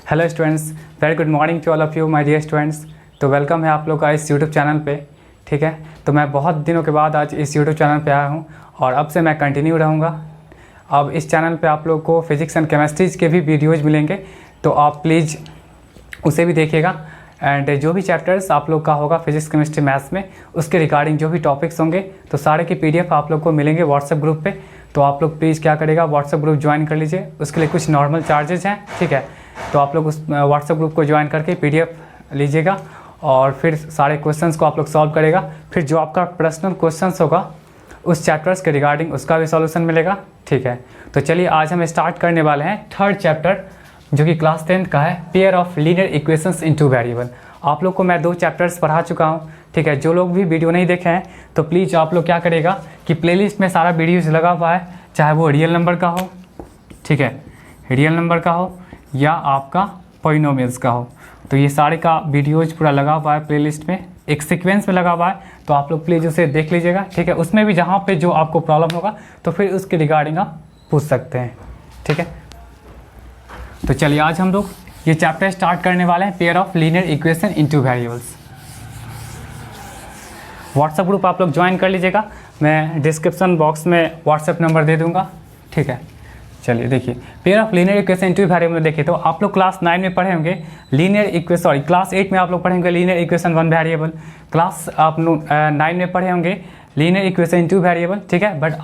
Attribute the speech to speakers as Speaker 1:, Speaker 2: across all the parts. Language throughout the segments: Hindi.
Speaker 1: Hello students, very good morning to all of you my dear students. तो वेलकम है आप लोग का इस यूट्यूब चैनल पे। ठीक है, तो मैं बहुत दिनों के बाद आज इस यूट्यूब चैनल पे आया हूँ और अब से मैं कंटिन्यू रहूँगा। अब इस चैनल पे आप लोग को फिजिक्स एंड केमिस्ट्रीज के भी वीडियोज़ मिलेंगे, तो आप प्लीज़ उसे भी देखिएगा। एंड जो भी चैप्टर्स आप लोग का होगा फिजिक्स केमिस्ट्री मैथ्स में, उसके रिगार्डिंग जो भी टॉपिक्स होंगे तो सारे की PDF आप लोग को मिलेंगे व्हाट्सएप ग्रुप पे। तो आप लोग प्लीज़ क्या करेगा, व्हाट्सएप ग्रुप ज्वाइन कर लीजिए। उसके लिए कुछ नॉर्मल चार्जेस हैं, ठीक है। तो आप लोग उस व्हाट्सएप ग्रुप को ज्वाइन करके PDF लीजिएगा और फिर सारे क्वेश्चंस को आप लोग सॉल्व करेगा। फिर जो आपका पर्सनल क्वेश्चंस होगा उस चैप्टर्स के रिगार्डिंग उसका भी सॉल्यूशन मिलेगा, ठीक है। तो चलिए आज हम स्टार्ट करने वाले हैं थर्ड चैप्टर, जो कि क्लास 10 का है, pair of linear equations in two variable. आप लोग को मैं 2 चैप्टर्स पढ़ा चुका हूँ, ठीक है। जो लोग भी वीडियो नहीं देखे हैं तो प्लीज़ आप लोग क्या करेगा कि प्लेलिस्ट में सारा वीडियोज़ लगा हुआ है, चाहे वो रियल नंबर का हो, ठीक है, रियल नंबर का हो या आपका पॉलिनोमियल्स का हो। तो ये सारे का वीडियोज पूरा लगा हुआ है प्लेलिस्ट में, एक सीक्वेंस में लगा हुआ है। तो आप लोग प्लीज़ उसे देख लीजिएगा, ठीक है। उसमें भी जहाँ पे जो आपको प्रॉब्लम होगा तो फिर उसके रिगार्डिंग आप पूछ सकते हैं, ठीक है। तो चलिए आज हम लोग ये चैप्टर स्टार्ट करने वाले हैं, pair of linear equation into variables. WhatsApp group आप लोग ज्वाइन कर लीजिएगा, मैं डिस्क्रिप्शन बॉक्स में व्हाट्सएप नंबर दे दूंगा, ठीक है। चलिए देखिए, pair of linear equation into variable में देखिए तो आप लोग क्लास 9 में पढ़े होंगे लीनियर इक्वेशन, सॉरी क्लास 8 में आप लोग पढ़े होंगे लीनियर इक्वेशन 1 वेरिएबल। क्लास आप लोग 9 में पढ़े होंगे लीनियर इक्वेशन इनटू वेरिएबल, ठीक है। बट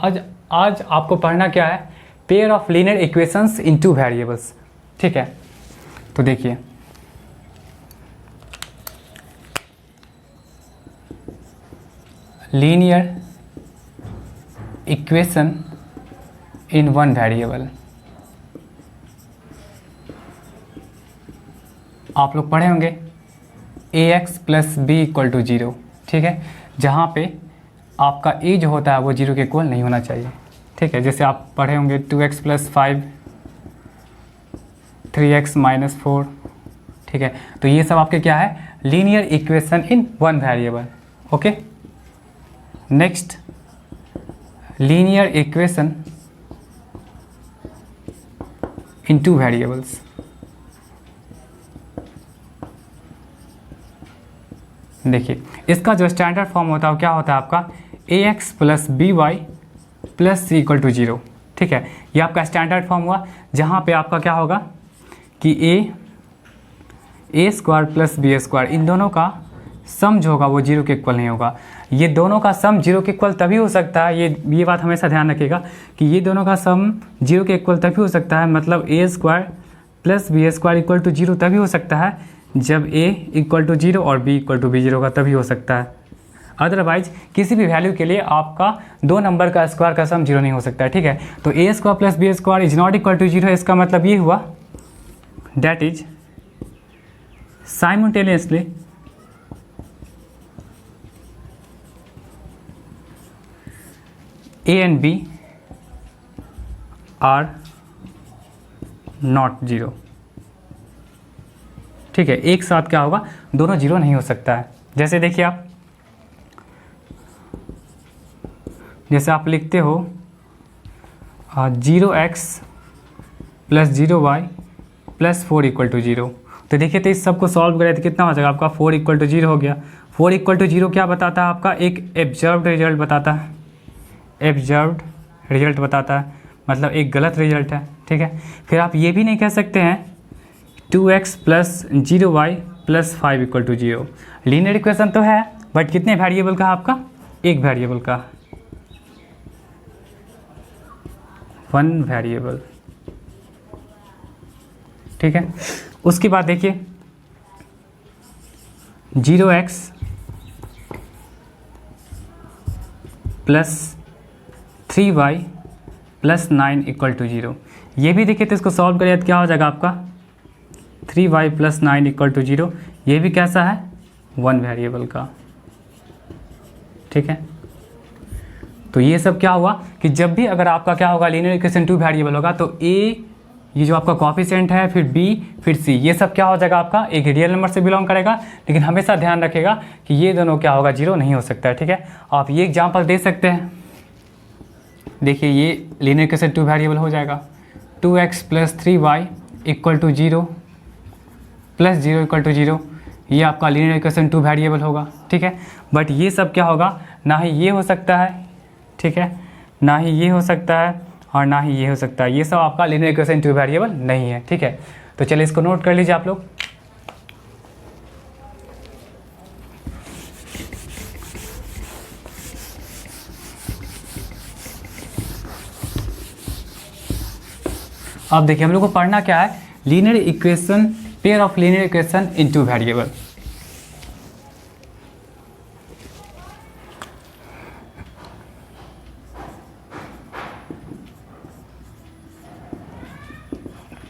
Speaker 1: आज आपको पढ़ना क्या है, pair of linear equations into variables, ठीक है। तो देखिए लीनियर इक्वेशन इन 1 वेरिएबल आप लोग पढ़े होंगे ax plus b equal to 0, ठीक है। जहाँ पे आपका a जो होता है वो 0 के इक्वल नहीं होना चाहिए, ठीक है। जैसे आप पढ़े होंगे 2x प्लस 5 3x माइनस 4, ठीक है। तो ये सब आपके क्या है, linear equation in 1 variable, okay. Next linear equation in 2 variables. देखिए इसका जो स्टैंडर्ड फॉर्म होता है वो क्या होता है आपका, ax plus b y plus c equal to 0, ठीक है। ये आपका स्टैंडर्ड फॉर्म हुआ, जहाँ पे आपका क्या होगा कि a square plus B square, इन दोनों का सम जो होगा वो 0 के इक्वल नहीं होगा। ये दोनों का सम 0 के इक्वल तभी हो सकता है, ये बात हमेशा ध्यान रखिएगा कि ये दोनों का सम 0 के इक्वल तभी हो सकता है, मतलब a square plus B square equal to 0 तभी हो सकता है जब a इक्वल टू 0 और b इक्वल टू b0 का तभी हो सकता है। अदरवाइज किसी भी वैल्यू के लिए आपका 2 नंबर का स्क्वायर का सम 0 नहीं हो सकता है, ठीक है। तो a square plus B square is not equal to 0, इसका मतलब ये हुआ that is simultaneously a and b are not 0, ठीक है। एक साथ क्या होगा, दोनों 0 नहीं हो सकता है। जैसे देखिए आप, जैसे आप लिखते हो 0x plus 0y plus 4 equal to 0। तो देखिए तो इस सबको सॉल्व करें तो कितना हो जाएगा आपका, 4 इक्वल टू 0 हो गया। 4 इक्वल टू 0 क्या बताता है आपका, एक एब्जर्व्ड रिजल्ट बताता है, एब्जर्व्ड रिजल्ट बताता है, मतलब एक गलत रिजल्ट है, ठीक है। फिर आप ये भी नहीं कह सकते हैं 2x plus 0y plus 5 equal to 0। Linear equation तो है बट कितने वेरिएबल का, आपका एक वेरिएबल का, 1 वेरिएबल, ठीक है। उसके बाद देखिए 0x plus 3y plus 9 equal to 0। ये भी देखिए तो इसको सॉल्व करिए तो क्या हो जाएगा आपका 3y प्लस 9 इक्वल टू 0। ये भी कैसा है, 1 वेरिएबल का, ठीक है। तो ये सब क्या हुआ कि जब भी अगर आपका क्या होगा लीनियर इक्वेशन 2 वेरिएबल होगा तो a ये जो आपका कोएफिशिएंट है, फिर b फिर c, ये सब क्या हो जाएगा आपका एक रियल नंबर से बिलोंग करेगा। लेकिन हमेशा ध्यान रखिएगा कि ये दोनों क्या होगा, 0 नहीं हो सकता है, ठीक है। आप ये एग्जांपल दे सकते हैं, देखिए ये लीनियर इक्वेशन 2 वेरिएबल हो जाएगा 2x plus 3y equal to 0, plus 0 equal to 0, ये आपका लीनियर इक्वेशन टू वेरिएबल होगा, ठीक है। बट ये सब क्या होगा, ना ही ये हो सकता है, ठीक है, ना ही ये हो सकता है और ना ही ये हो सकता है, ये सब आपका लीनियर इक्वेशन टू वेरिएबल नहीं है, ठीक है। तो चलिए इसको नोट कर लीजिए आप लोग। अब देखिए हम लोग को पढ़ना क्या है, linear equation, pair of linear equation in two variable.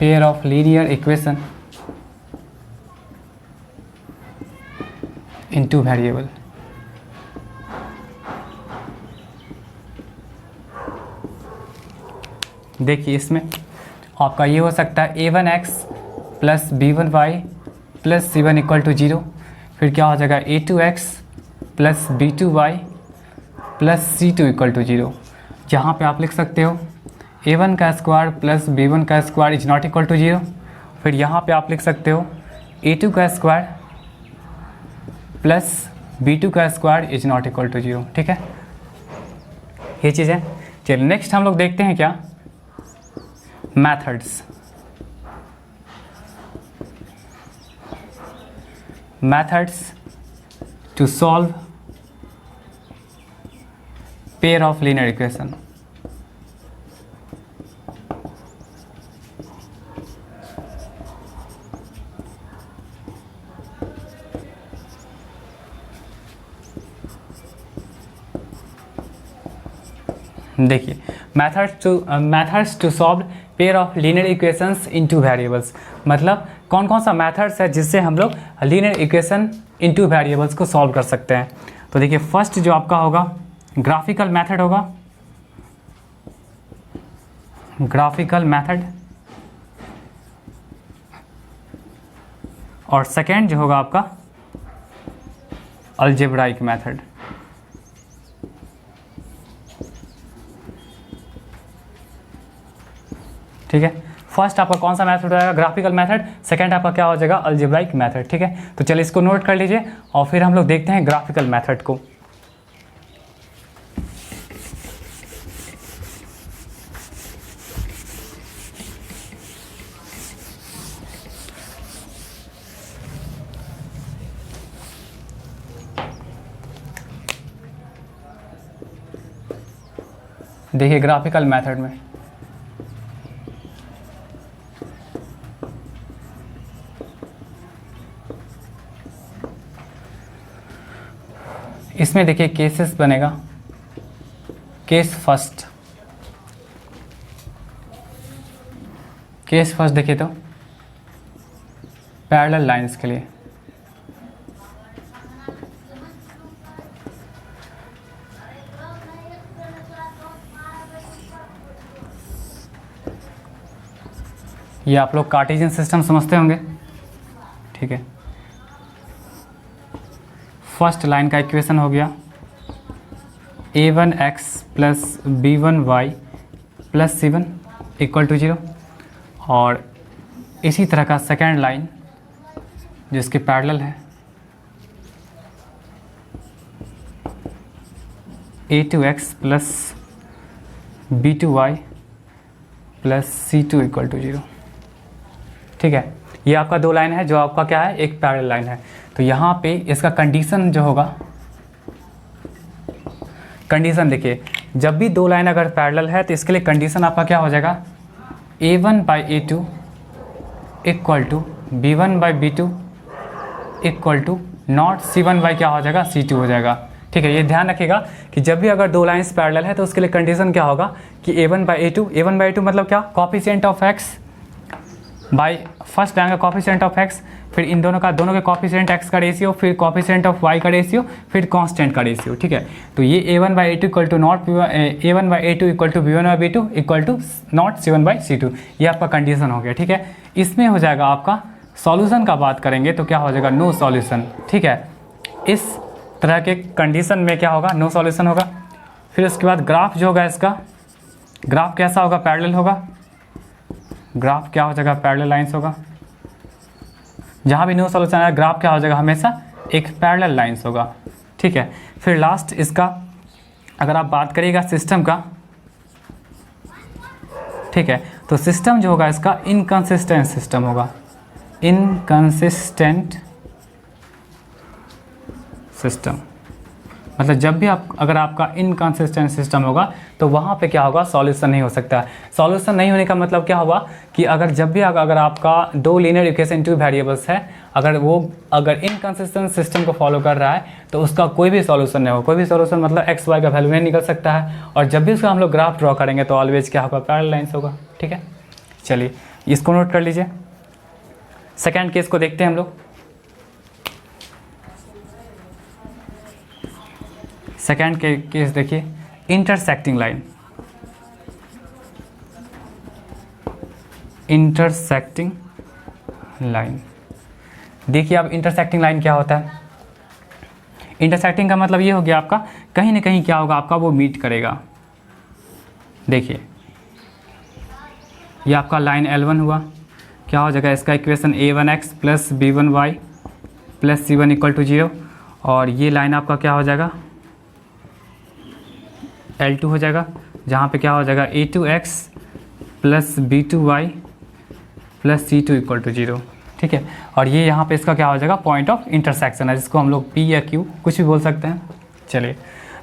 Speaker 1: Pair of linear equation in two variable. देखिए इसमें आपका ये हो सकता है a1x plus b1y plus c1 equal to 0, फिर क्या हो जाएगा a2x plus b2y plus c2 equal to 0। जहाँ पे आप लिख सकते हो a1 का स्क्वायर प्लस b1 का square is not equal to 0, फिर यहाँ पे आप लिख सकते हो a2 का स्क्वायर प्लस b2 का square is not equal to 0, ठीक है, ये चीज़ है। चलिए नेक्स्ट हम लोग देखते हैं क्या, methods। methods to solve pair of linear equation। देखिए methods to solve pair of linear equations into variables, मतलब कौन कौन सा मेथड्स है जिससे हम लोग लीनियर इक्वेशन इनटू वेरिएबल्स को सॉल्व कर सकते हैं। तो देखिए फर्स्ट जो आपका होगा ग्राफिकल मेथड होगा, ग्राफिकल मेथड, और सेकेंड जो होगा आपका अलजेब्राइक मेथड। ठीक है, फर्स्ट आपका कौन सा मेथड हो जाएगा, ग्राफिकल मेथड, सेकंड आपका क्या हो जाएगा, अलजेब्राइक मेथड, ठीक है। तो चलिए इसको नोट कर लीजिए और फिर हम लोग देखते हैं ग्राफिकल मेथड को। देखिए ग्राफिकल मेथड में इसमें देखिए केसेस बनेगा, केस फर्स्ट देखिए तो पैरेलल लाइंस के लिए ये आप लोग कार्टेशियन सिस्टम समझते होंगे, ठीक है। फर्स्ट लाइन का इक्वेशन हो गया a1x plus b1y plus c1 equal to 0, और इसी तरह का सेकेंड लाइन जिसके पैरेलल है a2x plus b2y plus c2 equal to 0, ठीक है। ये आपका दो लाइन है जो आपका क्या है, एक पैरेलल लाइन है। तो यहाँ पे इसका कंडीशन जो होगा, कंडीशन देखिए जब भी दो लाइन अगर पैरेलल है तो इसके लिए कंडीशन आपका क्या हो जाएगा, a1 by a2 equal to b1 by b2 equal to not c1 by क्या हो जाएगा, c2 हो जाएगा, ठीक है। ये ध्यान रखिएगा कि जब भी अगर दो लाइन्स पैरेलल है तो उसके लिए कंडीशन क्या होगा कि a1 बाई a2 मतलब क्या, coefficient of x by first line का कॉफिशिएंट ऑफ x, फिर इन दोनों के कॉफिशिएंट x का रेशियो, फिर कॉफिशिएंट ऑफ y का रेशियो, फिर कांस्टेंट का रेशियो, ठीक है। तो ये a1 by a2 equal to not a1 by a2 equal to b1 by b2 equal to not c1 by c2, ये आपका कंडीशन हो गया, ठीक है। इसमें हो जाएगा आपका सॉल्यूशन का बात करेंगे तो क्या हो जाएगा, नो सॉल्यूशन, ठीक है। इस तरह के कंडीशन में क्या होगा, नो सॉल्यूशन होगा। फिर उसके बाद ग्राफ जो होगा इसका, ग्राफ कैसा होगा, पैरेलल होगा, ग्राफ क्या हो जाएगा, पैरेलल लाइंस होगा, जहाँ भी नो सॉल्यूशन आएगा ग्राफ क्या हो जाएगा, हमेशा एक पैरेलल लाइंस होगा, ठीक है। फिर लास्ट इसका अगर आप बात करिएगा सिस्टम का, ठीक है, तो सिस्टम जो होगा इसका इनकंसिस्टेंट सिस्टम होगा, इनकंसिस्टेंट सिस्टम। मतलब जब भी आप अगर आपका इनकंसिस्टेंट सिस्टम होगा तो वहाँ पे क्या होगा, सॉल्यूशन नहीं हो सकता है। सॉल्यूशन नहीं होने का मतलब क्या होगा कि अगर जब भी अगर आपका दो लीनियर इक्वेशन टू वेरिएबल्स है, अगर इनकंसिस्टेंट सिस्टम को फॉलो कर रहा है तो उसका कोई भी सॉल्यूशन नहीं होगा। कोई भी सॉल्यूशन मतलब एक्स वाई का वैल्यू नहीं निकल सकता है। और जब भी उसका हम लोग ग्राफ ड्रॉ करेंगे तो ऑलवेज क्या होगा, पैरेलल लाइंस होगा, ठीक है। चलिए इसको नोट कर लीजिए। सेकेंड केस को देखते हैं हम लोग। सेकेंड केस देखिए, इंटरसेक्टिंग लाइन। इंटरसेक्टिंग लाइन, देखिए अब इंटरसेक्टिंग लाइन क्या होता है। इंटरसेक्टिंग का मतलब ये हो गया आपका कहीं ना कहीं क्या होगा आपका, वो मीट करेगा। देखिए ये आपका लाइन L1 हुआ, क्या हो जाएगा इसका equation a1x plus b1y plus c1 equal to 0। और ये लाइन आपका क्या हो जाएगा, L2 हो जाएगा, जहाँ पे क्या हो जाएगा a2x plus b2y plus c2 equal to 0, ठीक है। और ये यहाँ पे इसका क्या हो जाएगा, पॉइंट ऑफ इंटरसेक्शन है, जिसको हम लोग P या Q कुछ भी बोल सकते हैं। चलिए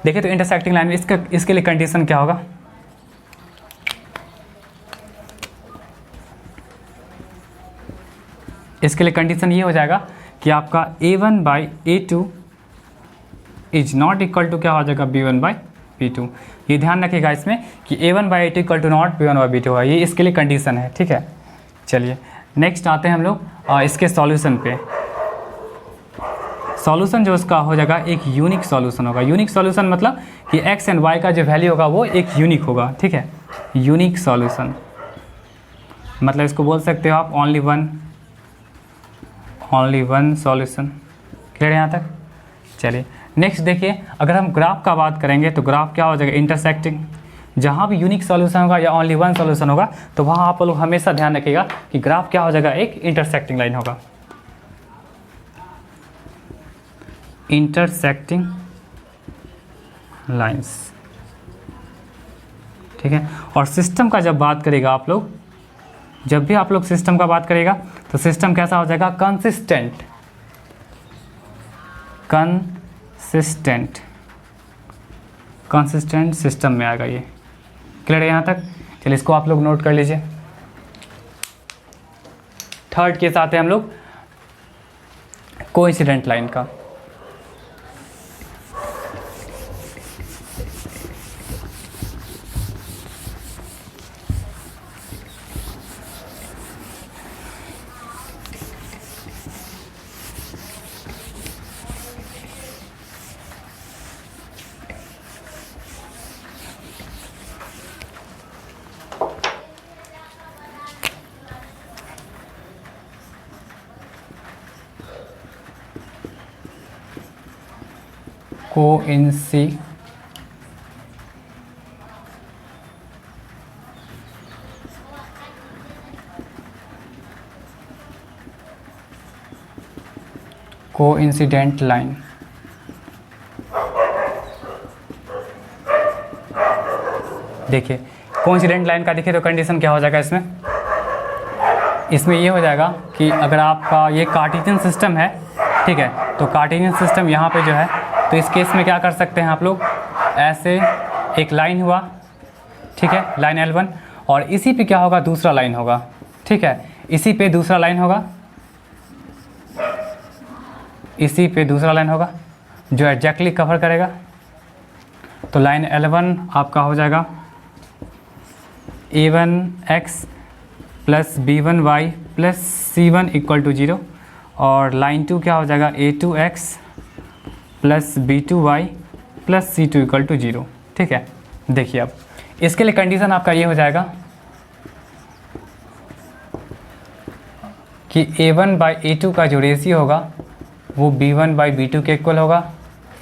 Speaker 1: देखिए, तो इंटरसेक्टिंग लाइन में इसके लिए कंडीशन क्या होगा, इसके लिए कंडीशन ये हो जाएगा कि आपका a1 by a2 is not equal to क्या हो जाएगा, b1 बाई b2। ये ध्यान रखिएगा इसमें कि a1 by a2 equal to not b1 by b2 है, ये इसके लिए कंडीशन है, ठीक है। चलिए नेक्स्ट आते हैं हम लोग इसके सॉल्यूशन पे। सॉल्यूशन जो उसका हो जाएगा एक यूनिक सॉल्यूशन होगा। यूनिक सॉल्यूशन मतलब कि x एंड y का जो वैल्यू होगा वो एक यूनिक होगा, ठीक है। यूनिक सॉल्यूशन मतलब इसको बोल सकते हो आप ओनली वन सॉल्यूशन। क्लियर यहाँ तक। चलिए नेक्स्ट देखिए, अगर हम ग्राफ का बात करेंगे तो ग्राफ क्या हो जाएगा, इंटरसेक्टिंग। जहाँ भी यूनिक सॉल्यूशन होगा या ओनली वन सॉल्यूशन होगा तो वहाँ आप लोग हमेशा ध्यान रखिएगा कि ग्राफ क्या हो जाएगा, एक इंटरसेक्टिंग लाइन होगा। इंटरसेक्टिंग लाइंस, ठीक है। और सिस्टम का जब बात करेगा आप लोग, जब भी आप लोग सिस्टम का बात करेगा तो सिस्टम कैसा हो जाएगा, कंसिस्टेंट सिस्टम में आएगा ये। क्लियर है यहाँ तक। चलिए इसको आप लोग नोट कर लीजिए। थर्ड केस आते हैं हम लोग कोइंसिडेंट लाइन का। कोइंसिडेंट लाइन, देखिए कोइंसिडेंट लाइन का देखिए तो कंडीशन क्या हो जाएगा इसमें ये हो जाएगा कि अगर आपका ये कार्टेशियन सिस्टम है, ठीक है, तो कार्टेशियन सिस्टम यहाँ पे जो है तो इस केस में क्या कर सकते हैं आप लोग, ऐसे एक लाइन हुआ, ठीक है, लाइन L1, और इसी पे क्या होगा, दूसरा लाइन होगा, ठीक है, इसी पे दूसरा लाइन होगा, इसी पे दूसरा लाइन होगा जो एग्जैक्टली कवर करेगा। तो लाइन L1 आपका हो जाएगा a1x plus b1y plus c1 equal to 0, और लाइन 2 क्या हो जाएगा a2x plus b2y plus c2 equal to 0, ठीक है। देखिए अब इसके लिए कंडीशन आपका ये हो जाएगा कि a1 बाई a2 का जो रेशियो होगा वो b1 बाई b2 के इक्वल होगा,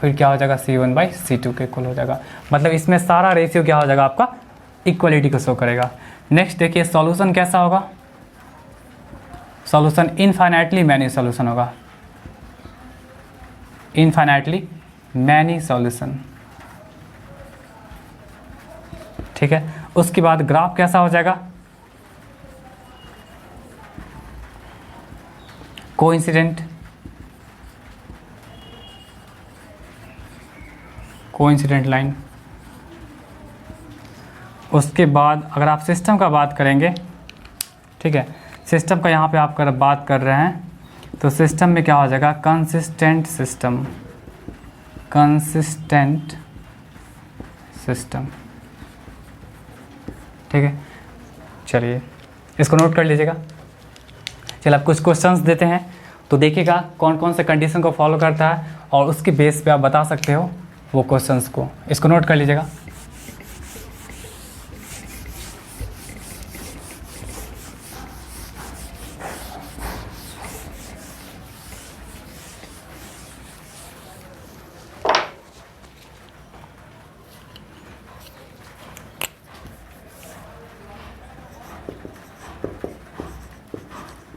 Speaker 1: फिर क्या हो जाएगा c1 बाई c2 के इक्वल हो जाएगा। मतलब इसमें सारा रेशियो क्या हो जाएगा आपका, इक्वलिटी को शो करेगा। नेक्स्ट देखिए सॉल्यूशन कैसा होगा, सॉल्यूशन इनफाइनाइटली मैनी सॉल्यूशन होगा, इनफाइनाइटली मैनी सॉल्यूशन, ठीक है। उसके बाद ग्राफ कैसा हो जाएगा, कोइंसिडेंट, कोइंसिडेंट लाइन। उसके बाद अगर आप सिस्टम का बात करेंगे, ठीक है, सिस्टम का यहाँ पे आप अगर बात कर रहे हैं तो सिस्टम में क्या हो जाएगा, कंसिस्टेंट सिस्टम, कंसिस्टेंट सिस्टम, ठीक है। चलिए इसको नोट कर लीजिएगा। चलिए अब कुछ क्वेश्चंस देते हैं तो देखिएगा कौन कौन से कंडीशन को फॉलो करता है और उसके बेस पे आप बता सकते हो वो क्वेश्चंस को। इसको नोट कर लीजिएगा।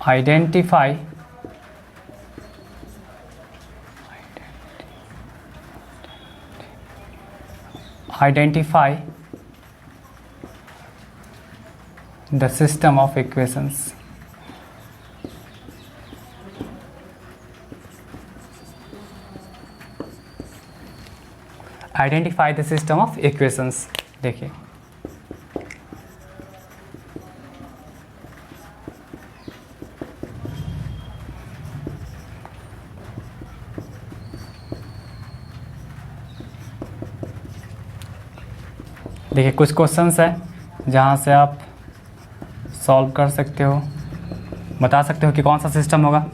Speaker 1: Identify the system of equations. Identify the system of equations। देखिए देखिए कुछ क्वेश्चंस है जहाँ से आप सॉल्व कर सकते हो, बता सकते हो कि कौन सा सिस्टम होगा।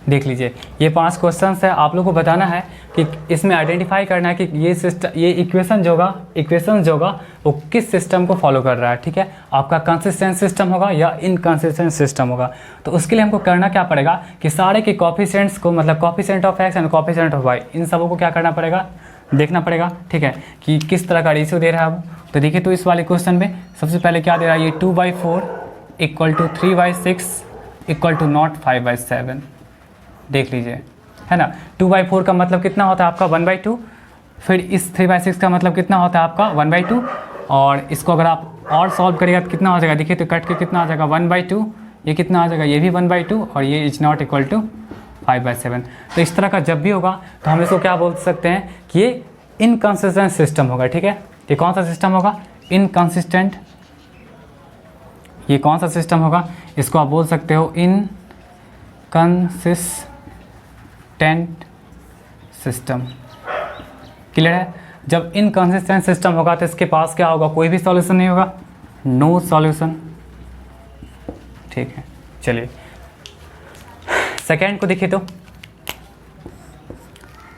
Speaker 1: देख लीजिए ये 5 क्वेश्चंस है, आप लोग को बताना है कि इसमें आइडेंटिफाई करना है कि ये सिस्टम, ये इक्वेशन जो होगा वो किस सिस्टम को फॉलो कर रहा है, ठीक है। आपका कंसिस्टेंट सिस्टम होगा या इनकंसिस्टेंट सिस्टम होगा। तो उसके लिए हमको करना क्या पड़ेगा कि सारे के कोफिशिएंट्स को, मतलब coefficient of X and coefficient of Y, इन सबों को क्या करना पड़ेगा, देखना पड़ेगा, ठीक है, कि किस तरह का रेशियो दे रहा है वो। तो देखिए तो इस वाले क्वेश्चन में सबसे पहले क्या दे रहा है, ये 2/4 = 3/6 = not 5/7। देख लीजिए, है ना। 2/4 का मतलब कितना होता है आपका 1/2, फिर इस 3/6 का मतलब कितना होता है आपका 1/2, और इसको अगर आप और सॉल्व करिएगा तो कितना हो जाएगा, देखिए तो कट के कितना आ जाएगा 1/2, ये कितना आ जाएगा, ये भी 1/2, और ये इज नॉट इक्वल टू 5/7। तो इस तरह का जब भी होगा तो हम इसको क्या बोल सकते हैं कि ये इनकंसिस्टेंट सिस्टम होगा, ठीक है। ये कौन सा सिस्टम होगा, इनकंसिस्टेंट। ये कौन सा सिस्टम होगा, इसको आप बोल सकते हो इनकंसिस्टेंट सिस्टम। क्लियर है। जब इनकंसिस्टेंट सिस्टम होगा तो इसके पास क्या होगा, कोई भी सॉल्यूशन नहीं होगा, नो सॉल्यूशन, ठीक है। चलिए सेकेंड को देखिए तो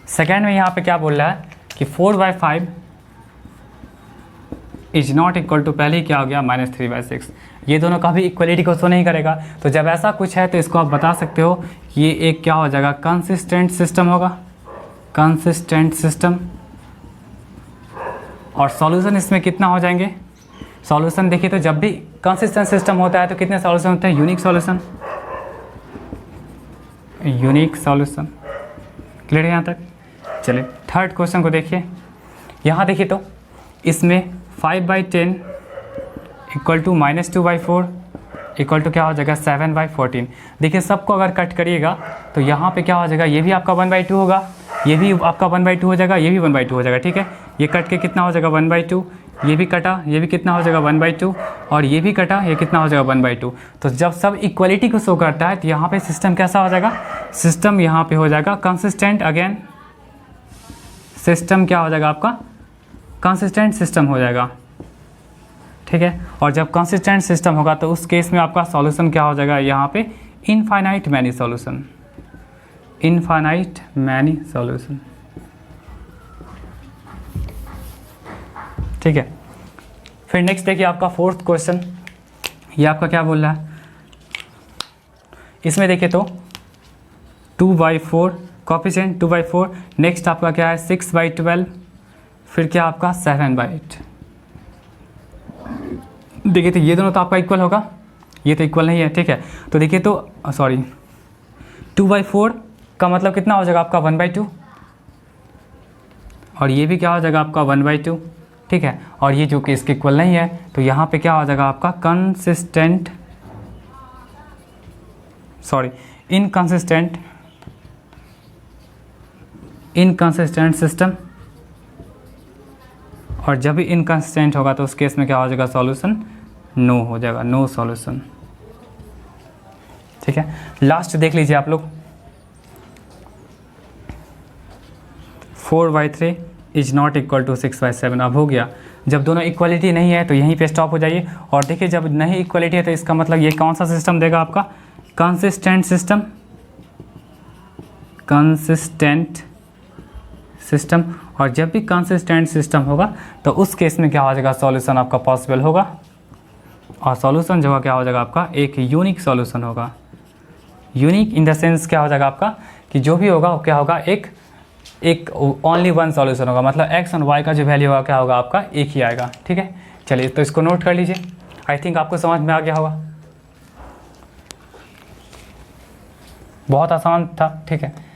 Speaker 1: सेकेंड में यहाँ पे क्या बोल रहा है कि 4/5 इज नॉट इक्वल टू, पहले ही क्या हो गया -3/6। ये दोनों का भी इक्वलिटी को शो नहीं करेगा। तो जब ऐसा कुछ है तो इसको आप बता सकते हो कि ये एक क्या हो जाएगा, कंसिस्टेंट सिस्टम होगा, कंसिस्टेंट सिस्टम। और सॉल्यूशन इसमें कितना हो जाएंगे, सॉल्यूशन देखिए तो जब भी कंसिस्टेंट सिस्टम होता है तो कितने सॉल्यूशन होते हैं, unique solution, unique solution. Clear है यहाँ तक। चलिए थर्ड क्वेश्चन को देखिए। यहाँ देखिए तो इसमें 5/10 = -2/4 = क्या हो जाएगा 7/14। देखिए सबको अगर कट करिएगा तो यहाँ पे क्या हो जाएगा, ये भी आपका 1/2 होगा, ये भी आपका 1/2 हो जाएगा, ये भी 1/2 हो जाएगा, ठीक है। ये कट के कितना हो जाएगा 1/2, ये भी कटा, ये भी कितना हो जाएगा 1/2, और ये भी कटा, ये कितना हो जाएगा 1/2। तो जब सब इक्वलिटी को शो करता है तो यहाँ पे सिस्टम कैसा हो जाएगा, सिस्टम यहाँ पे हो जाएगा कंसिस्टेंट। अगेन सिस्टम क्या हो जाएगा आपका, कंसिस्टेंट सिस्टम हो जाएगा, ठीक है। और जब कंसिस्टेंट सिस्टम होगा तो उस केस में आपका सॉल्यूशन क्या हो जाएगा, यहाँ पे infinite many solution, infinite many solution, ठीक है। फिर नेक्स्ट देखिए आपका फोर्थ क्वेश्चन, ये आपका क्या बोल रहा है, इसमें देखिए तो 2/4 कोफिशिएंट 2/4, नेक्स्ट आपका क्या है 6/12, फिर क्या आपका 7/8। देखिए तो ये दोनों तो आपका इक्वल होगा, ये तो इक्वल नहीं है, ठीक है। तो देखिए तो सॉरी 2/4 का मतलब कितना हो जाएगा आपका 1/2, और ये भी क्या हो जाएगा आपका 1/2, ठीक है। और ये जो कि इसके इक्वल नहीं है तो यहाँ पे क्या हो जाएगा आपका कंसिस्टेंट, सॉरी इनकंसिस्टेंट सिस्टम। और जब भी इनकंसिस्टेंट होगा तो उस केस में क्या हो जाएगा, सॉल्यूशन नो हो जाएगा, नो सॉल्यूशन, ठीक है। लास्ट देख लीजिए आप लोग, 4/3 इज नॉट इक्वल टू 6/7। अब हो गया, जब दोनों इक्वलिटी नहीं है तो यहीं पे स्टॉप हो जाइए। और देखिए जब नहीं इक्वलिटी है तो इसका मतलब ये कौन सा सिस्टम देगा आपका, कंसिस्टेंट सिस्टम, कंसिस्टेंट सिस्टम। और जब भी कंसिस्टेंट सिस्टम होगा तो उस केस में क्या हो जाएगा, सॉल्यूशन आपका पॉसिबल होगा, और सॉल्यूशन जो है क्या हो जाएगा आपका एक यूनिक सॉल्यूशन होगा। यूनिक इन द सेंस क्या हो जाएगा आपका कि जो भी होगा वो क्या होगा, एक ओनली वन सॉल्यूशन होगा, मतलब एक्स और वाई का जो वैल्यू होगा क्या होगा आपका एक ही आएगा, ठीक है। चलिए तो इसको नोट कर लीजिए, आई थिंक आपको समझ में आ गया होगा, बहुत आसान था, ठीक है।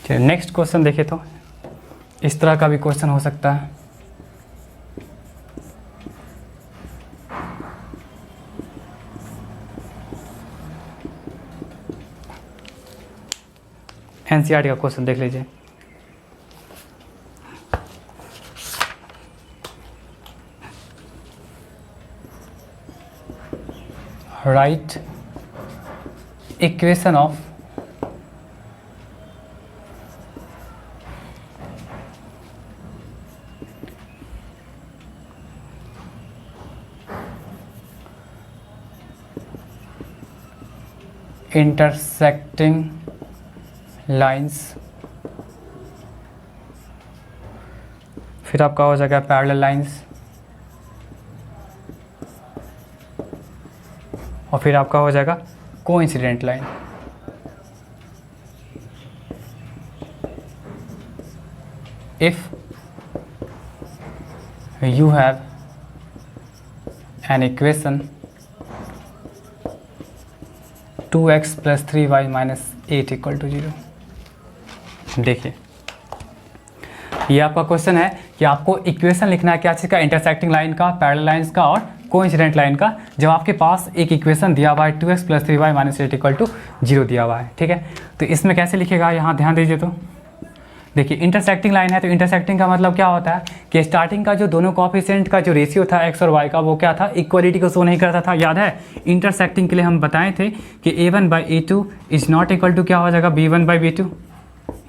Speaker 1: चलिए नेक्स्ट क्वेश्चन देखिए तो इस तरह का भी क्वेश्चन हो सकता है। एनसीईआरटी का क्वेश्चन देख लीजिए। Right equation of intersecting lines, फिर आपका हो जाएगा पैरेलल लाइंस, और फिर आपका हो जाएगा coincident line. If you have an equation 2x + 3y - 8 = 0। देखिए ये आपका क्वेश्चन है कि आपको इक्वेशन लिखना है क्या चीज़ का, इंटरसेक्टिंग लाइन का, पैरेलल लाइंस का और कोइंसिडेंट लाइन का। जब आपके पास एक इक्वेशन दिया हुआ है 2x + 3y - 8 = 0 दिया हुआ है, ठीक है। तो इसमें कैसे लिखेगा, यहाँ ध्यान दीजिए। तो देखिए इंटरसेक्टिंग लाइन है तो इंटरसेक्टिंग का मतलब क्या होता है कि स्टार्टिंग का जो दोनों कोएफिशिएंट का जो रेशियो था x और y का वो क्या था, इक्वलिटी को शो नहीं करता था, याद है। इंटरसेक्टिंग के लिए हम बताए थे कि a1/a2 is not equal to क्या हो जाएगा, b1/b2,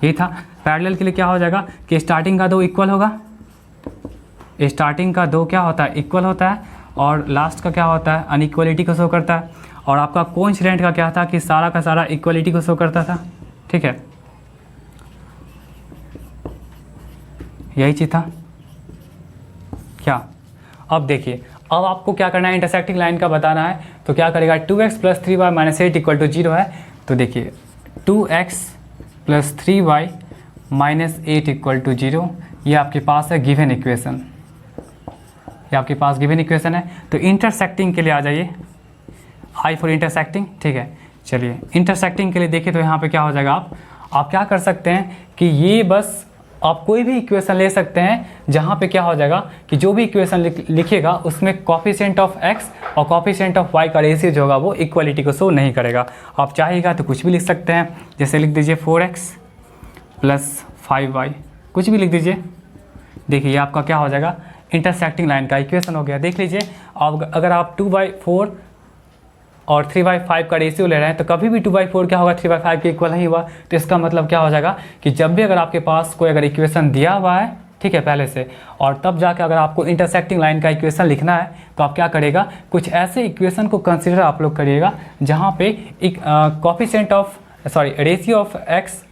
Speaker 1: यही था। पैरेलल के लिए क्या हो जाएगा कि स्टार्टिंग का दो इक्वल होगा, स्टार्टिंग का दो क्या होता है, इक्वल होता है, और लास्ट का क्या होता है, अनइक्वलिटी को शो करता है। और आपका कोइंसिडेंट का क्या था कि सारा का सारा इक्वलिटी को शो करता था, ठीक है, यही चीज़ था क्या। अब देखिए अब आपको क्या करना है, इंटरसेक्टिंग लाइन का बताना है। तो क्या करेगा, 2x + 3y - 8 = 0 है। तो देखिए 2x + 3y - 8 = 0, ये आपके पास है गिवन इक्वेशन, ये आपके पास गिवन इक्वेशन है। तो इंटरसेक्टिंग के लिए आ जाइए, आई फॉर इंटरसेक्टिंग, ठीक है। चलिए इंटरसेक्टिंग के लिए देखिए तो यहाँ पे क्या हो जाएगा, आप क्या कर सकते हैं कि ये बस आप कोई भी इक्वेशन ले सकते हैं जहाँ पे क्या हो जाएगा कि जो भी इक्वेशन लिखिएगा उसमें कोफिशिएंट ऑफ एक्स और कोफिशिएंट ऑफ वाई का रेशियो जो होगा वो इक्वलिटी को शो नहीं करेगा। आप चाहेगा तो कुछ भी लिख सकते हैं, जैसे लिख दीजिए 4x + 5y, कुछ भी लिख दीजिए। देखिए ये आपका क्या हो जाएगा, इंटरसेक्टिंग लाइन का इक्वेशन हो गया। देख लीजिए अब अगर आप 2/4 और 3/5 का रेशियो ले रहे हैं तो कभी भी 2/4 क्या होगा, 3/5 के इक्वल नहीं हुआ। तो इसका मतलब क्या हो जाएगा कि जब भी अगर आपके पास कोई अगर इक्वेशन दिया हुआ है, ठीक है, पहले से, और तब जाकर अगर आपको इंटरसेक्टिंग लाइन का इक्वेशन लिखना है तो आप क्या करेगा, कुछ ऐसे इक्वेशन को कंसिडर आप लोग करिएगा जहाँ पे एक coefficient of ratio of x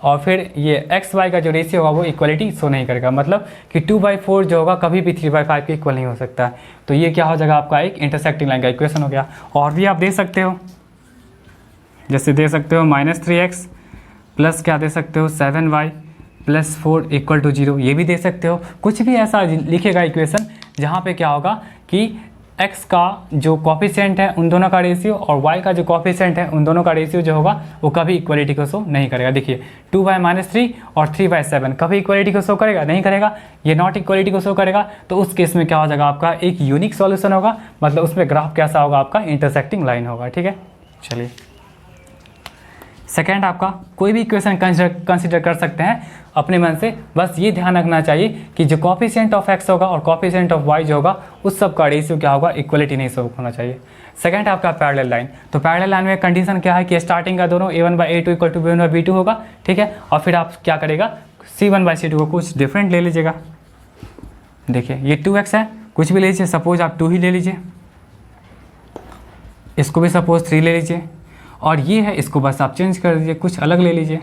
Speaker 1: और फिर ये एक्स वाई का जो रेशियो होगा वो इक्वलिटी शो नहीं करेगा। मतलब कि 2/4 जो होगा कभी भी 3/5 के इक्वल नहीं हो सकता है। तो ये क्या हो जाएगा, आपका एक इंटरसेक्टिंग लाइन का इक्वेशन हो गया। और भी आप दे सकते हो, जैसे दे सकते हो -3x प्लस क्या दे सकते हो 7y + 4 = 0, ये भी दे सकते हो। कुछ भी ऐसा लिखेगा इक्वेशन जहाँ पे क्या होगा कि x का जो कोफिशिएंट है उन दोनों का रेशियो और y का जो कोफिशिएंट है उन दोनों का रेशियो जो होगा वो कभी इक्वलिटी को शो नहीं करेगा। देखिए 2/-3 और 3/7 कभी इक्वलिटी को शो करेगा नहीं करेगा, ये नॉट इक्वलिटी को शो करेगा। तो उस केस में क्या हो जाएगा, आपका एक यूनिक सॉल्यूशन होगा, मतलब उसमें ग्राफ कैसा होगा, आपका इंटरसेक्टिंग लाइन होगा, ठीक है। चलिए सेकेंड, आपका कोई भी इक्वेशन कंसिडर कर सकते हैं अपने मन से, बस ये ध्यान रखना चाहिए कि जो कोफिशिएंट ऑफ एक्स होगा और कोफिशिएंट ऑफ वाई जो होगा उस सब का रेशियो क्या होगा, इक्वलिटी नहीं शो होना चाहिए। सेकंड है आपका पैरेलल लाइन। तो पैरेलल लाइन में कंडीशन क्या है कि स्टार्टिंग का दोनों a1/a2 = b1/b2 होगा, ठीक है। और फिर आप क्या करेगा, c1/c2 को कुछ डिफरेंट ले लीजिएगा। देखिए ये 2x है, कुछ भी ले लीजिए, सपोज आप 2 ही ले लीजिए, इसको भी सपोज 3 ले लीजिए, और ये है इसको बस आप चेंज कर दीजिए, कुछ अलग ले लीजिए।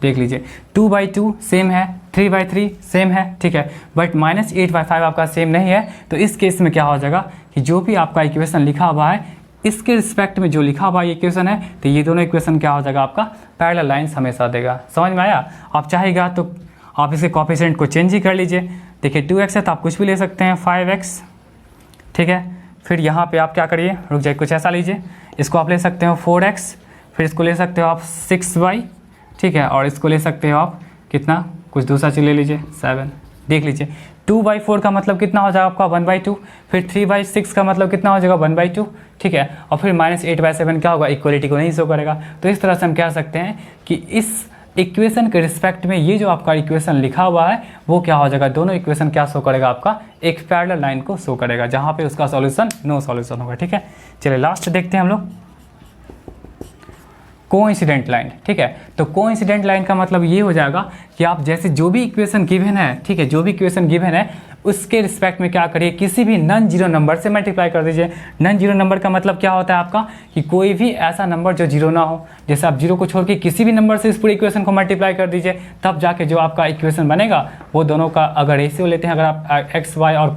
Speaker 1: देख लीजिए 2/2 सेम है, 3/3 सेम है, ठीक है, बट -8/5 आपका सेम नहीं है। तो इस केस में क्या हो जाएगा कि जो भी आपका इक्वेशन लिखा हुआ है इसके रिस्पेक्ट में जो लिखा हुआ इक्वेशन है तो ये दोनों इक्वेशन क्या हो जाएगा, आपका पैरेलल लाइन्स हमेशा देगा। समझ में आया? आप चाहेगा तो आप इसके कोफिशिएंट को चेंज ही कर लीजिए। देखिए 2x है तो आप कुछ भी ले सकते हैं, 5x, ठीक है। फिर यहाँ पे आप क्या करिए, रुक जाइए, कुछ ऐसा लीजिए, इसको आप ले सकते हो 4x, फिर इसको ले सकते हो आप 6y, ठीक है, और इसको ले सकते हो आप कितना, कुछ दूसरा चीज़ ले लीजिए 7। देख लीजिए 2/4 का मतलब कितना हो जाएगा आपका 1/2, फिर 3/6 का मतलब कितना हो जाएगा 1/2, ठीक है, और फिर -8/7 क्या होगा, इक्वलिटी को नहीं शो करेगा। तो इस तरह से हम कह सकते हैं कि इस इक्वेशन के रिस्पेक्ट में ये जो आपका इक्वेशन लिखा हुआ है वो क्या हो जाएगा, दोनों इक्वेशन क्या शो करेगा, आपका एक पैरेलल लाइन को शो करेगा जहाँ पे उसका सॉल्यूशन नो सॉल्यूशन होगा, ठीक है। चलिए लास्ट देखते हैं हम लोग, कोइंसिडेंट लाइन, ठीक है। तो कोइंसिडेंट लाइन का मतलब ये हो जाएगा कि आप जैसे जो भी इक्वेशन गिवन है, ठीक है, जो भी इक्वेशन गिवन है उसके रिस्पेक्ट में क्या करिए, किसी भी नॉन जीरो नंबर से मल्टीप्लाई कर दीजिए। नॉन जीरो नंबर का मतलब क्या होता है आपका, कि कोई भी ऐसा नंबर जो जीरो ना हो। जैसे आप जीरो को छोड़ के किसी भी नंबर से इस पूरे इक्वेशन को मल्टीप्लाई कर दीजिए, तब जाके जो आपका इक्वेशन बनेगा वो दोनों का अगर रेशियो लेते हैं अगर आप एक्स वाई और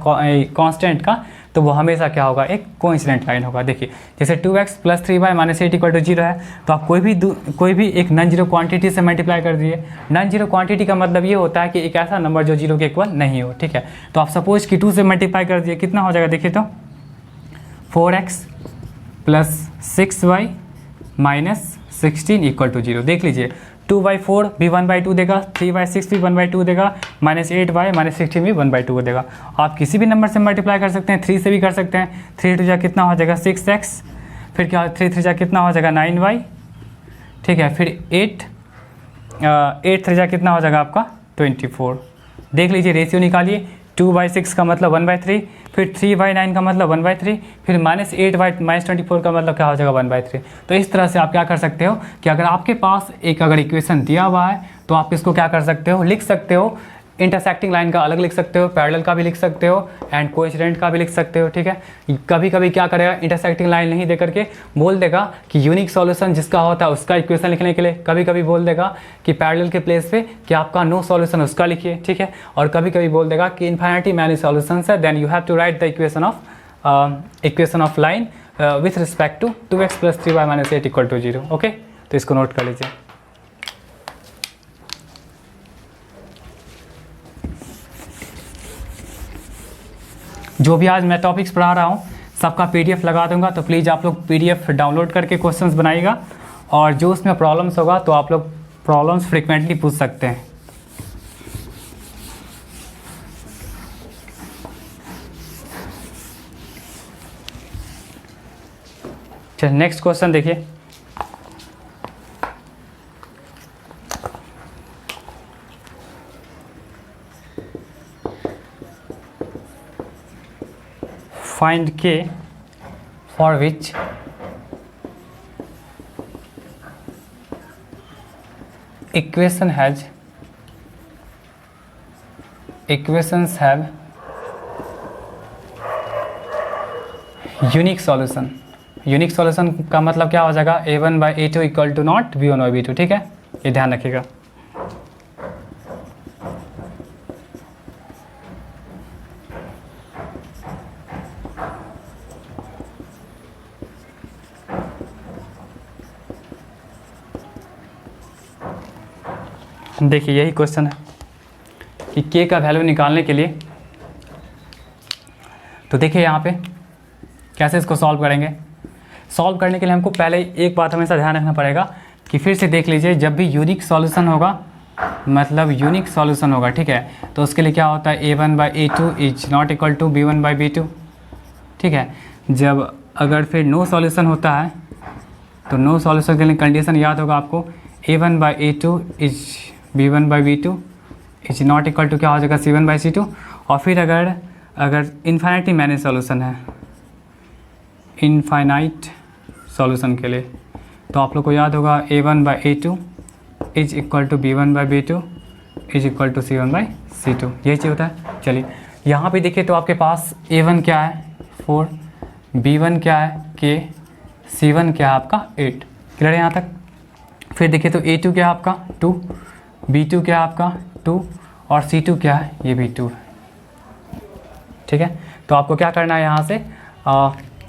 Speaker 1: कांस्टेंट का, तो वो हमेशा क्या होगा, एक कोइंसिडेंट लाइन होगा। देखिए जैसे 2x + 3y - 8 = 0 है, तो आप कोई भी एक नॉन जीरो क्वांटिटी से मल्टीप्लाई कर दीजिए। नॉन जीरो क्वांटिटी का मतलब ये होता है कि एक ऐसा नंबर जो जीरो के इक्वल नहीं हो, ठीक है। तो आप सपोज कि 2 से मल्टीप्लाई कर दीजिए, कितना हो जाएगा, देखिए तो 4x + 6y - 16 = 0। देख लीजिए 2/4 भी 1/2 देगा, 3/6 भी 1/2 देगा, -8y - 16 भी 1/2 देगा। आप किसी भी नंबर से मल्टीप्लाई कर सकते हैं, 3 से भी कर सकते हैं। 3 × 2 कितना हो जाएगा 6x, फिर क्या 3 × 3 कितना हो जाएगा 9y, ठीक है, फिर 8 × 3 कितना हो जाएगा आपका 24। देख लीजिए रेशियो निकालिए, 2/6 का मतलब 1/3, फिर 3/9 का मतलब 1/3, फिर -8y - 24 का मतलब क्या हो जाएगा 1/3। तो इस तरह से आप क्या कर सकते हो कि अगर आपके पास एक अगर इक्वेशन दिया हुआ है तो आप इसको क्या कर सकते हो, लिख सकते हो। इंटरसेक्टिंग लाइन का अलग लिख सकते हो, पैरेलल का भी लिख सकते हो, एंड कोइंसिडेंट का भी लिख सकते हो, ठीक है। कभी कभी क्या करेगा, इंटरसेक्टिंग लाइन नहीं दे करके बोल देगा कि यूनिक सॉल्यूशन जिसका होता है उसका इक्वेशन लिखने के लिए, कभी कभी बोल देगा कि पैरेलल के प्लेस पे कि आपका नो सॉल्यूशन उसका लिखिए, ठीक है। और कभी कभी बोल देगा कि इन्फिनिटी मैनी सॉल्यूशंस है, then you have to write the equation of line with respect to 2x + 3y - 8 = 0। Okay, तो इसको नोट कर लीजिए। जो भी आज मैं टॉपिक्स पढ़ा रहा हूँ सबका PDF लगा दूंगा, तो प्लीज़ आप लोग PDF डाउनलोड करके क्वेश्चंस बनाइएगा, और जो उसमें प्रॉब्लम्स होगा तो आप लोग प्रॉब्लम्स फ्रिक्वेंटली पूछ सकते हैं। चलिए नेक्स्ट क्वेश्चन देखिए। Find K for which equations have unique solution. Unique solution का मतलब क्या हो जाएगा, a1/a2 equal to not b1/b2, ठीक है, ये ध्यान रखिएगा। देखिए यही क्वेश्चन है कि K का वैल्यू निकालने के लिए, तो देखिए यहाँ पे कैसे इसको सॉल्व करेंगे। सॉल्व करने के लिए हमको पहले एक बात हमेशा ध्यान रखना पड़ेगा कि फिर से देख लीजिए, जब भी यूनिक सॉल्यूशन होगा, मतलब यूनिक सॉल्यूशन होगा, ठीक है, तो उसके लिए क्या होता है, a1/a2 is not equal to b1/b2, ठीक है। जब अगर फिर नो सॉल्यूशन होता है, तो नो सॉल्यूशन के लिए कंडीशन याद होगा आपको, a1/a2 is b1/b2 is not equal to क्या हो जाएगा, c1/c2। और फिर अगर इन्फाइनाइटली मैनी सॉल्यूशन है, इनफाइनाइट सॉल्यूशन के लिए, तो आप लोग को याद होगा a1/a2 is equal to b1/b2 is equal to c1/c2, यही चीज़ होता है। चलिए यहाँ पे देखिए, तो आपके पास a1 क्या है 4, b1 क्या है k, c1 क्या है आपका 8, क्लियर है यहाँ तक। फिर देखिए तो a2 क्या है आपका 2, b2 क्या है आपका 2, और c2 क्या है, ये भी 2 है, ठीक है। तो आपको क्या करना है, यहाँ से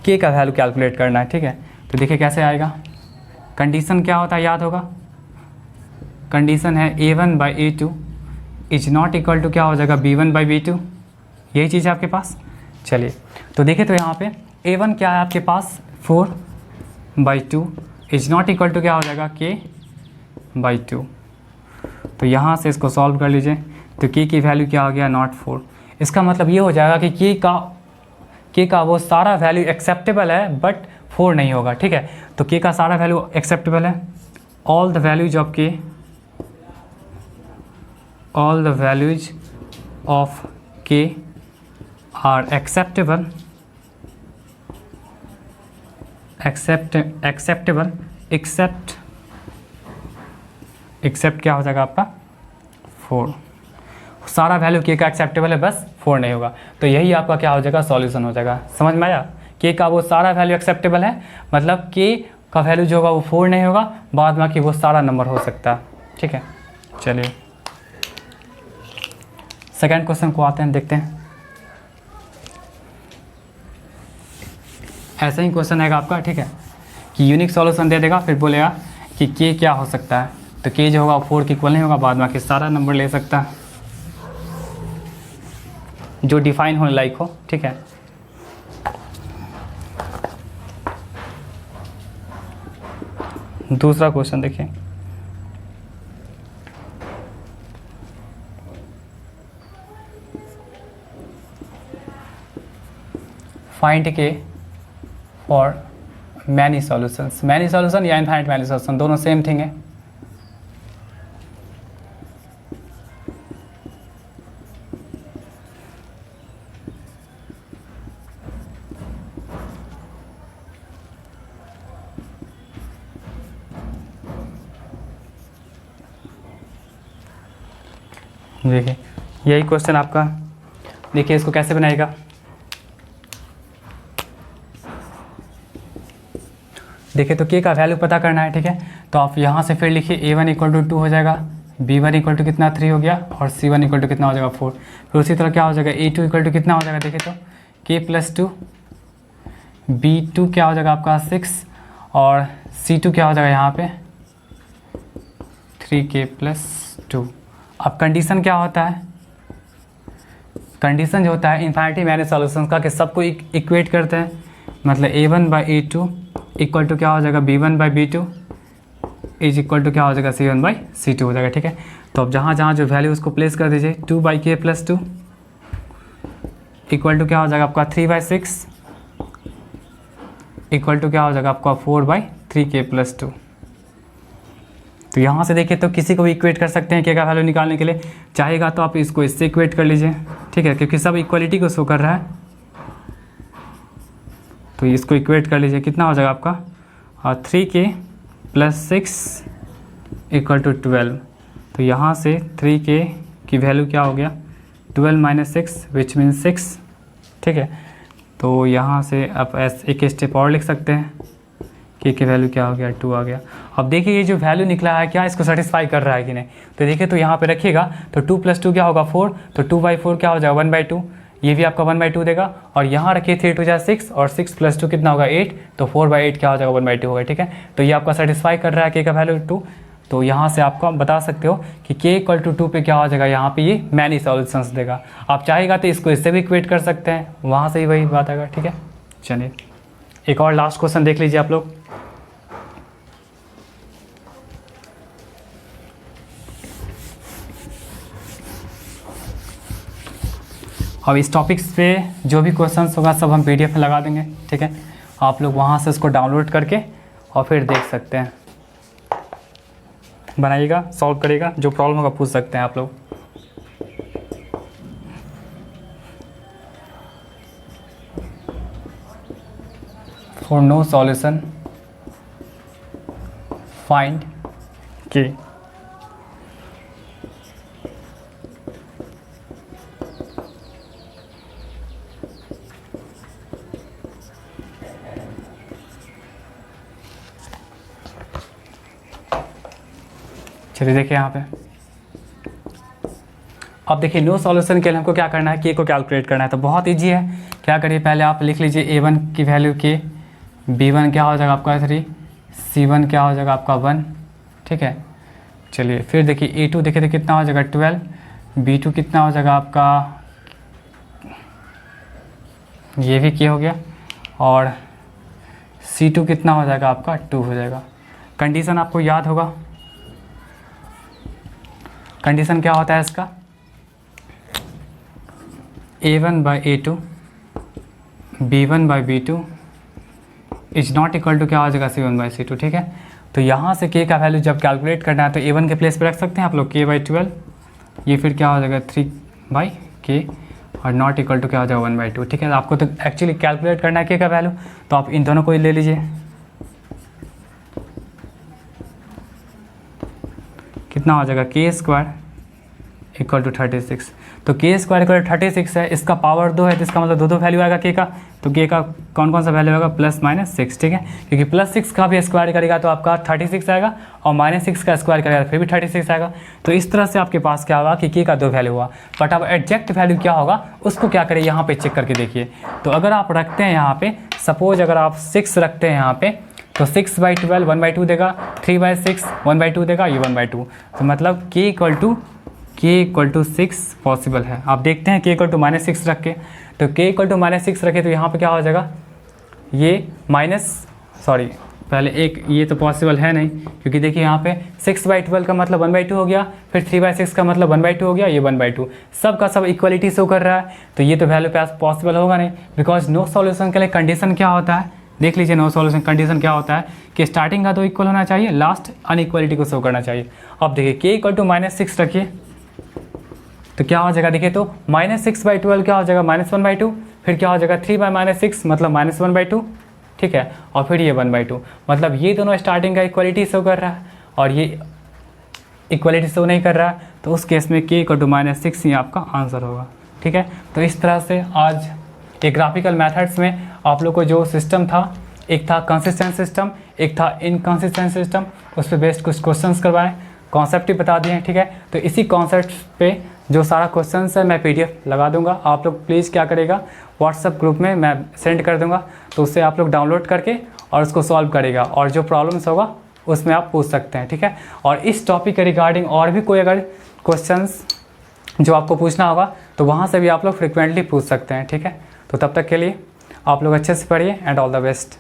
Speaker 1: K का वैल्यू कैलकुलेट करना है, ठीक है। तो देखिए कैसे आएगा, कंडीशन क्या होता है याद होगा, कंडीशन है a1/a2 is not equal to क्या हो जाएगा, b1/b2, यही चीज़ है आपके पास। चलिए तो देखिए, तो यहाँ पे a1 क्या है आपके पास 4/2 इज नॉट इक्वल टू क्या हो जाएगा, k/2। तो यहाँ से इसको सॉल्व कर लीजिए, तो k की वैल्यू क्या हो गया, नॉट 4। इसका मतलब ये हो जाएगा कि k का वो सारा वैल्यू एक्सेप्टेबल है, बट 4 नहीं होगा, ठीक है। तो k का सारा वैल्यू एक्सेप्टेबल है, all the values of k are acceptable except क्या हो जाएगा आपका 4। सारा वैल्यू k का एक्सेप्टेबल है, बस 4 नहीं होगा। तो यही आपका क्या हो जाएगा, सॉल्यूशन हो जाएगा। समझ में आया, k का वो सारा वैल्यू एक्सेप्टेबल है, मतलब k का वैल्यू जो होगा वो 4 नहीं होगा, बाद बाकी वो सारा नंबर हो सकता है, ठीक है। चलिए सेकेंड क्वेश्चन को आते हैं, देखते हैं। ऐसा ही क्वेश्चन है आपका, ठीक है, कि यूनिक सॉल्यूशन दे देगा, फिर बोलेगा कि k क्या हो सकता है, तो k जो होगा 4 के इक्वल नहीं होगा, बाद बाकी सारा नंबर ले सकता है जो डिफाइन होने लायक हो, ठीक है। दूसरा क्वेश्चन देखिए, find k for many solutions. Many solution या इनफाइनाइट मैनी सॉल्यूशन दोनों सेम थिंग है। देखिए यही क्वेश्चन आपका, देखिए इसको कैसे बनाएगा। देखिए तो k का वैल्यू पता करना है, ठीक है। तो आप यहाँ से फिर लिखिए a1 इक्वल टू 2 हो जाएगा, b1 इक्वल टू कितना 3 हो गया, और c1 इक्वल टू कितना हो जाएगा 4। फिर उसी तरह क्या हो जाएगा, a2 इक्वल टू कितना हो जाएगा, देखिए तो k+2, b2 क्या हो जाएगा आपका 6, और c2 क्या हो जाएगा यहाँ पे 3k+2। अब कंडीशन क्या होता है, कंडीशन जो होता है इन्फिनिटी मैनी सॉल्यूशंस का, कि सबको इक्वेट करते हैं, मतलब a1/a2 इक्वल टू क्या हो जाएगा b1/b2 इज इक्वल टू क्या हो जाएगा c1/c2 हो जाएगा। ठीक है, तो अब जहाँ जहाँ जो वैल्यू उसको प्लेस कर दीजिए 2/k+2 इक्वल टू क्या हो जाएगा आपका 3/6 इक्वल टू क्या हो जाएगा आपका 4/3k+2। तो यहाँ से देखिए तो किसी को भी इक्वेट कर सकते हैं k का वैल्यू निकालने के लिए, चाहेगा तो आप इसको इससे इक्वेट कर लीजिए। ठीक है, क्योंकि सब इक्वलिटी को शो कर रहा है, तो इसको इक्वेट कर लीजिए। कितना हो जाएगा आपका 3k+6 इक्वल टू 12। तो यहाँ से 3k की वैल्यू क्या हो गया 12 - 6 विच मीन 6। ठीक है, तो यहाँ से आप एक स्टेप और लिख सकते हैं k की वैल्यू क्या हो गया 2 आ गया। अब देखिए ये जो वैल्यू निकला है क्या इसको सेटिस्फाई कर रहा है कि नहीं। तो देखिए तो यहाँ पे रखिएगा तो 2 + 2 क्या होगा 4, तो 2/4 क्या हो जाएगा 1/2, ये भी आपका 1/2 देगा। और यहाँ रखिए 3 × 2 = 6 और 6 + 2 कितना होगा 8, तो 4/8 क्या हो जाएगा 1/2 होगा। ठीक है, तो ये आपका सेटिस्फाई कर रहा है k का वैल्यू 2। तो यहाँ से आपको बता सकते हो कि k = 2 पे क्या हो जाएगा, यहाँ पे ये मैनी सॉल्यूशंस देगा। आप चाहेगा तो इसको इससे भी इक्वेट कर सकते हैं, वहाँ से ही वही बात आएगा। ठीक है, चलिए एक और लास्ट क्वेश्चन देख लीजिए आप लोग। अब इस टॉपिक्स पे जो भी क्वेश्चंस होगा सब हम PDF में लगा देंगे। ठीक है, आप लोग वहाँ से उसको डाउनलोड करके और फिर देख सकते हैं, बनाइएगा, सॉल्व करिएगा, जो प्रॉब्लम होगा पूछ सकते हैं आप लोग। For no solution find k। चलिए देखिए यहाँ पे, अब देखिए नो सॉल्यूशन के लिए हमको क्या करना है, k को कैलकुलेट करना है। तो बहुत इजी है, क्या करिए पहले आप लिख लीजिए a1 की वैल्यू k, b1 क्या हो जाएगा आपका 3, c1 क्या हो जाएगा आपका 1। ठीक है, चलिए फिर देखिए a2 देखिए तो कितना हो जाएगा 12, b2 कितना हो जाएगा आपका, ये भी k हो गया, और c2 कितना हो जाएगा आपका 2 हो जाएगा। कंडीशन आपको याद होगा, कंडीशन क्या होता है इसका, a1/a2 b1/b2 is not equal to क्या हो जाएगा c1/c2। ठीक है, तो यहाँ से k का वैल्यू जब कैलकुलेट करना है तो a1 के प्लेस पे रख सकते हैं आप लोग k/12, ये फिर क्या हो जाएगा 3/k और नॉट इक्वल टू क्या हो जाएगा 1/2। ठीक है, आपको तो एक्चुअली कैलकुलेट करना है k का वैल्यू, तो आप इन दोनों को ही ले लीजिए। कितना हो जाएगा k² इक्वल टू 36। तो k² इक्वल टू 36 है, इसका पावर 2 है, तो इसका मतलब दो वैल्यू आएगा k का। तो k का कौन कौन सा वैल्यू आएगा +-6। ठीक है, क्योंकि +6 का भी स्क्वायर करेगा तो आपका 36 आएगा, और -6 का स्क्वायर करेगा फिर भी 36 आएगा। तो इस तरह से आपके पास क्या होगा कि k का 2 वैल्यू हुआ। बट अब एग्जैक्ट वैल्यू क्या होगा उसको क्या करें, यहाँ पे चेक करके देखिए। तो अगर आप रखते हैं यहाँ पे, सपोज अगर आप 6 रखते हैं यहाँ पे, तो 6/12 1/2 देगा, 3/6 1/2 देगा, ये 1/2। तो मतलब k = 6 पॉसिबल है। आप देखते हैं k = -6 रख के, तो k = -6 रखे तो यहाँ पे क्या हो जाएगा, ये पहले एक ये तो पॉसिबल है नहीं, क्योंकि देखिए यहाँ पे 6/12 का मतलब 1/2 हो गया, फिर 3/6 का मतलब 1/2 हो गया, ये 1/2, सब का सब इक्वलिटी शो कर रहा है। तो ये तो वैल्यू पास पॉसिबल होगा नहीं, बिकॉज नो सॉल्यूशन के लिए कंडीशन क्या होता है, देख लीजिए नो सॉल्यूशन कंडीशन क्या होता है कि स्टार्टिंग का तो इक्वल होना चाहिए, लास्ट अनइक्वलिटी को शो करना चाहिए। अब देखिए k = -6 रखिए तो क्या हो जाएगा, देखिए तो -6/12 क्या हो जाएगा -1/2, फिर क्या हो जाएगा 3/-6 मतलब -1/2। ठीक है, और फिर ये 1/2, मतलब ये दोनों स्टार्टिंग का इक्वलिटी शो कर रहा है और ये इक्वलिटी शो नहीं कर रहा है, तो उस केस में k = -6 ही आपका आंसर होगा। ठीक है, तो इस तरह से आज एक ग्राफिकल मेथड्स में आप लोग को जो सिस्टम था, एक था कंसिस्टेंट सिस्टम, एक था इनकंसिस्टेंट सिस्टम, उस पर बेस्ड कुछ क्वेश्चंस करवाएं, कॉन्सेप्ट ही बता दिए हैं। ठीक है, तो इसी कॉन्सेप्ट पे जो सारा क्वेश्चंस है मैं PDF लगा दूंगा, आप लोग प्लीज़ क्या करेगा व्हाट्सएप ग्रुप में मैं सेंड कर दूंगा, तो उससे आप लोग डाउनलोड करके और उसको सॉल्व करेगा, और जो प्रॉब्लम्स होगा उसमें आप पूछ सकते हैं। ठीक है, और इस टॉपिक के रिगार्डिंग और भी कोई अगर क्वेश्चंस जो आपको पूछना होगा तो वहाँ से भी आप लोग फ्रिक्वेंटली पूछ सकते हैं। ठीक है, तो तब तक के लिए आप लोग अच्छे से पढ़िए एंड ऑल द बेस्ट।